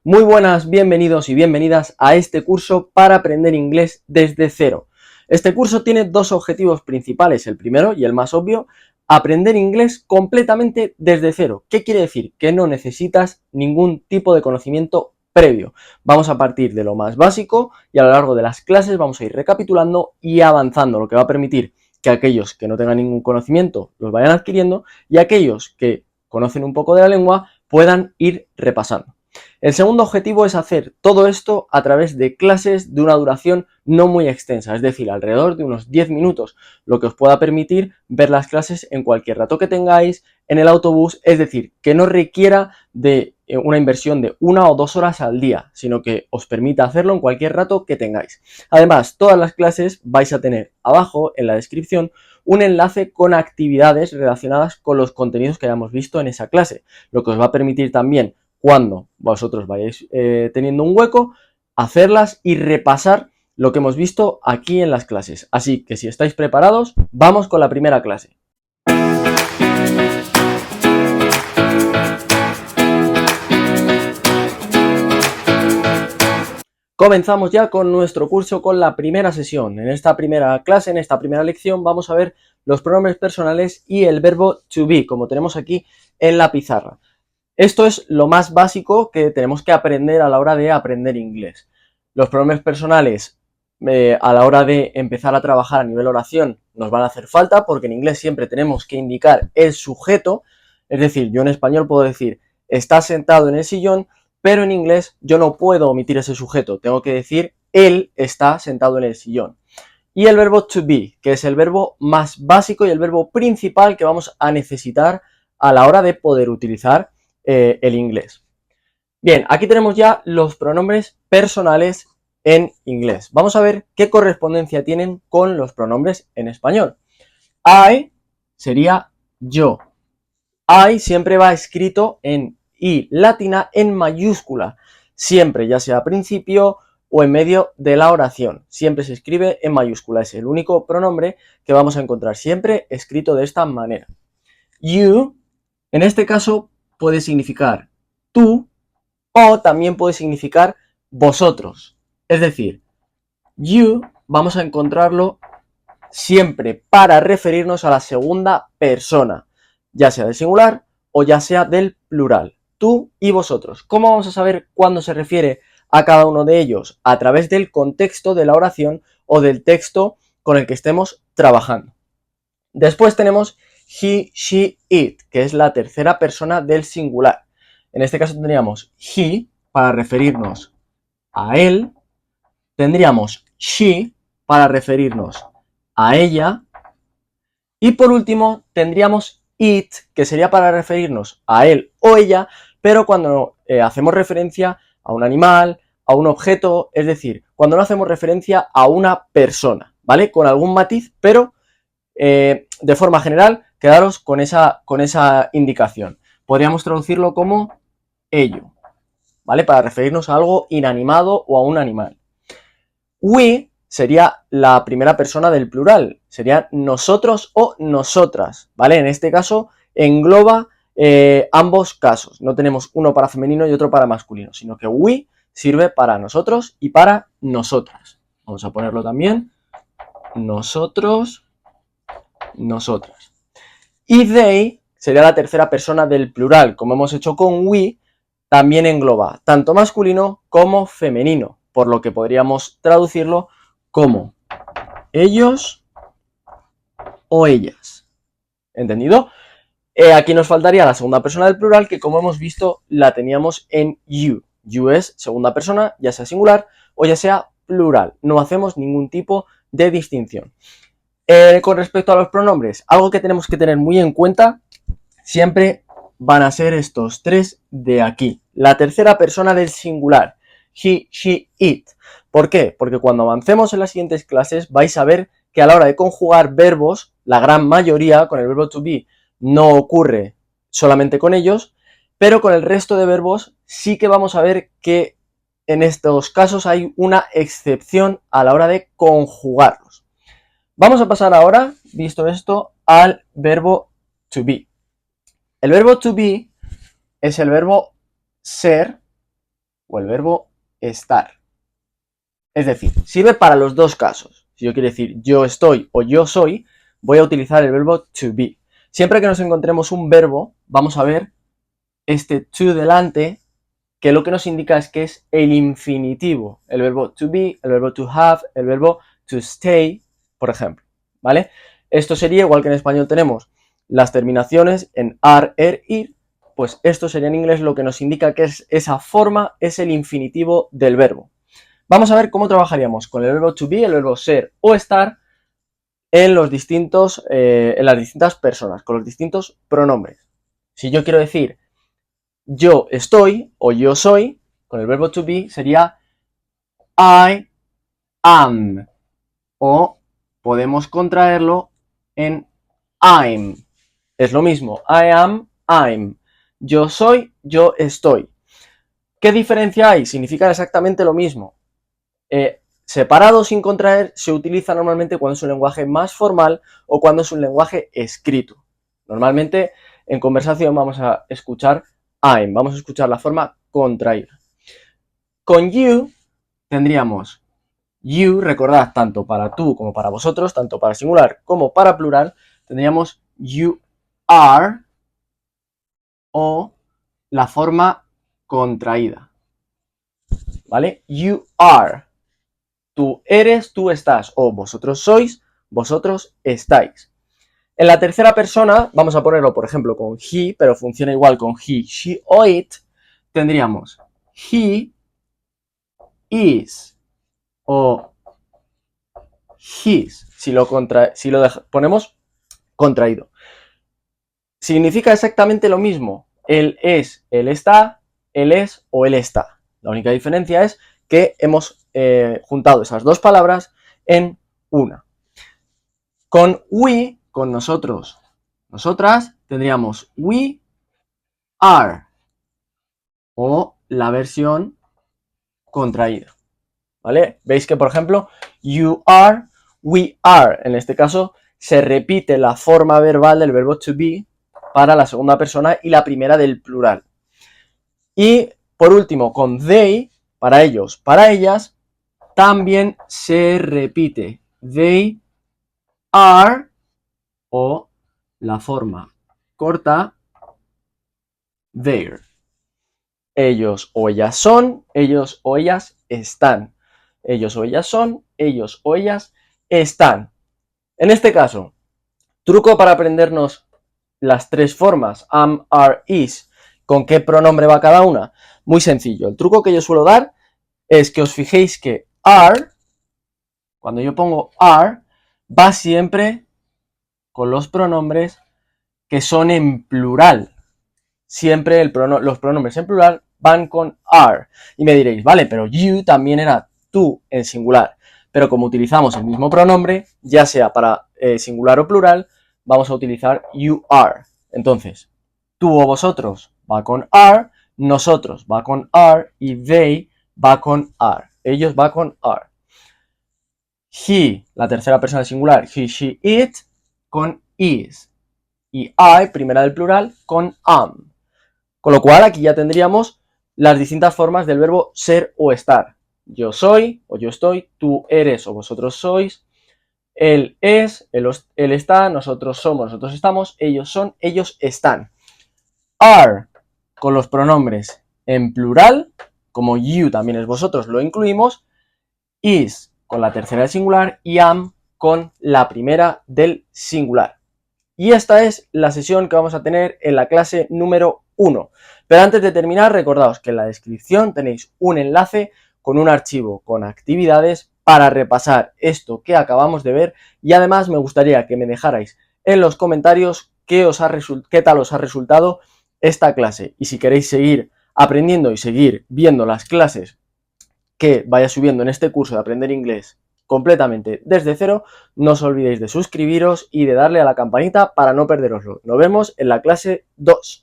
Muy buenas, bienvenidos y bienvenidas a este curso para aprender inglés desde cero. Este curso tiene dos objetivos principales. El primero y el más obvio, aprender inglés completamente desde cero. ¿Qué quiere decir? Que no necesitas ningún tipo de conocimiento previo. Vamos a partir de lo más básico y a lo largo de las clases vamos a ir recapitulando y avanzando, lo que va a permitir que aquellos que no tengan ningún conocimiento los vayan adquiriendo y aquellos que conocen un poco de la lengua puedan ir repasando. El segundo objetivo es hacer todo esto a través de clases de una duración no muy extensa, es decir, alrededor de unos 10 minutos, lo que os pueda permitir ver las clases en cualquier rato que tengáis, en el autobús, es decir, que no requiera de una inversión de 1 o 2 horas al día, sino que os permita hacerlo en cualquier rato que tengáis. Además, todas las clases vais a tener abajo en la descripción un enlace con actividades relacionadas con los contenidos que hayamos visto en esa clase, lo que os va a permitir también cuando vosotros vayáis teniendo un hueco, hacerlas y repasar lo que hemos visto aquí en las clases. Así que si estáis preparados, vamos con la primera clase. Comenzamos ya con nuestro curso, con la primera sesión. En esta primera clase, en esta primera lección, vamos a ver los pronombres personales y el verbo to be, como tenemos aquí en la pizarra. Esto es lo más básico que tenemos que aprender a la hora de aprender inglés. Los pronombres personales a la hora de empezar a trabajar a nivel oración nos van a hacer falta porque en inglés siempre tenemos que indicar el sujeto. Es decir, yo en español puedo decir está sentado en el sillón, pero en inglés yo no puedo omitir ese sujeto. Tengo que decir él está sentado en el sillón. Y el verbo to be, que es el verbo más básico y el verbo principal que vamos a necesitar a la hora de poder utilizar el inglés. Bien, aquí tenemos ya los pronombres personales en inglés. Vamos a ver qué correspondencia tienen con los pronombres en español. I sería yo. I siempre va escrito en I latina en mayúscula, siempre, ya sea a principio o en medio de la oración. Siempre se escribe en mayúscula, es el único pronombre que vamos a encontrar siempre escrito de esta manera. You, en este caso, puede significar tú o también puede significar vosotros. Es decir, you vamos a encontrarlo siempre para referirnos a la segunda persona, ya sea del singular o ya sea del plural. Tú y vosotros. ¿Cómo vamos a saber cuándo se refiere a cada uno de ellos? A través del contexto de la oración o del texto con el que estemos trabajando. Después tenemos he, she, it, que es la tercera persona del singular. En este caso tendríamos he para referirnos a él, tendríamos she para referirnos a ella y por último tendríamos it, que sería para referirnos a él o ella, pero cuando hacemos referencia a un animal, a un objeto, es decir, cuando no hacemos referencia a una persona, ¿vale? Con algún matiz, pero de forma general, quedaros con esa indicación. Podríamos traducirlo como ello, ¿vale? Para referirnos a algo inanimado o a un animal. We sería la primera persona del plural, sería nosotros o nosotras, ¿vale? En este caso engloba ambos casos, no tenemos uno para femenino y otro para masculino, sino que we sirve para nosotros y para nosotras. Vamos a ponerlo también, nosotros, nosotras. Y they sería la tercera persona del plural, como hemos hecho con we, también engloba tanto masculino como femenino, por lo que podríamos traducirlo como ellos o ellas. ¿Entendido? Aquí nos faltaría la segunda persona del plural, que como hemos visto la teníamos en you. You es segunda persona, ya sea singular o ya sea plural. No hacemos ningún tipo de distinción. Con respecto a los pronombres, algo que tenemos que tener muy en cuenta siempre van a ser estos tres de aquí. La tercera persona del singular, he, she, it. ¿Por qué? Porque cuando avancemos en las siguientes clases vais a ver que a la hora de conjugar verbos, la gran mayoría con el verbo to be no ocurre solamente con ellos, pero con el resto de verbos sí que vamos a ver que en estos casos hay una excepción a la hora de conjugarlos. Vamos a pasar ahora, visto esto, al verbo to be. El verbo to be es el verbo ser, o el verbo estar. Es decir, sirve para los dos casos. Si yo quiero decir yo estoy o yo soy, voy a utilizar el verbo to be. Siempre que nos encontremos un verbo, vamos a ver este to delante, que lo que nos indica es que es el infinitivo. El verbo to be, el verbo to have, el verbo to stay, por ejemplo, ¿vale? Esto sería igual que en español tenemos las terminaciones en ar, er, ir, pues esto sería en inglés lo que nos indica que es esa forma, es el infinitivo del verbo. Vamos a ver cómo trabajaríamos con el verbo to be, el verbo ser o estar en las distintas personas, con los distintos pronombres. Si yo quiero decir yo estoy o yo soy, con el verbo to be sería I am, o podemos contraerlo en I'm. Es lo mismo, I am, I'm. Yo soy, yo estoy. ¿Qué diferencia hay? Significan exactamente lo mismo. Separado sin contraer se utiliza normalmente cuando es un lenguaje más formal o cuando es un lenguaje escrito. Normalmente en conversación vamos a escuchar I'm, vamos a escuchar la forma contraída. Con you tendríamos you, recordad, tanto para tú como para vosotros, tanto para singular como para plural, tendríamos you are o la forma contraída, ¿vale? You are. Tú eres, tú estás, o vosotros sois, vosotros estáis. En la tercera persona, vamos a ponerlo, por ejemplo, con he, pero funciona igual con he, she o it, tendríamos he is o his, si lo ponemos contraído. Significa exactamente lo mismo. Él es, él está, él es o él está. La única diferencia es que hemos juntado esas dos palabras en una. Con we, con nosotros, nosotras, tendríamos we are o la versión contraída, ¿vale? Veis que, por ejemplo, you are, we are, en este caso se repite la forma verbal del verbo to be para la segunda persona y la primera del plural. Y, por último, con they, para ellos, para ellas, también se repite they are o la forma corta there. Ellos o ellas son, ellos o ellas están. Ellos o ellas son, ellos o ellas están. En este caso, truco para aprendernos las tres formas, am, are, is, ¿con qué pronombre va cada una? Muy sencillo. El truco que yo suelo dar es que os fijéis que are, cuando yo pongo are, va siempre con los pronombres que son en plural. Siempre los pronombres en plural van con are. Y me diréis, vale, pero you también era tú en singular. Pero como utilizamos el mismo pronombre, ya sea para singular o plural, vamos a utilizar you are. Entonces, tú o vosotros va con are, nosotros va con are y they va con are. Ellos va con are. He, la tercera persona singular, he, she, it, con is. Y I, primera del plural, con am. Con lo cual aquí ya tendríamos las distintas formas del verbo ser o estar. Yo soy o yo estoy, tú eres o vosotros sois, él es, él está, nosotros somos, nosotros estamos, ellos son, ellos están. Are con los pronombres en plural, como you también es vosotros, lo incluimos. Is con la tercera del singular y am con la primera del singular. Y esta es la sesión que vamos a tener en la clase número 1. Pero antes de terminar, recordaos que en la descripción tenéis un enlace con un archivo con actividades para repasar esto que acabamos de ver y además me gustaría que me dejarais en los comentarios qué tal os ha resultado esta clase. Y si queréis seguir aprendiendo y seguir viendo las clases que vaya subiendo en este curso de aprender inglés completamente desde cero, no os olvidéis de suscribiros y de darle a la campanita para no perderoslo. Nos vemos en la clase 2.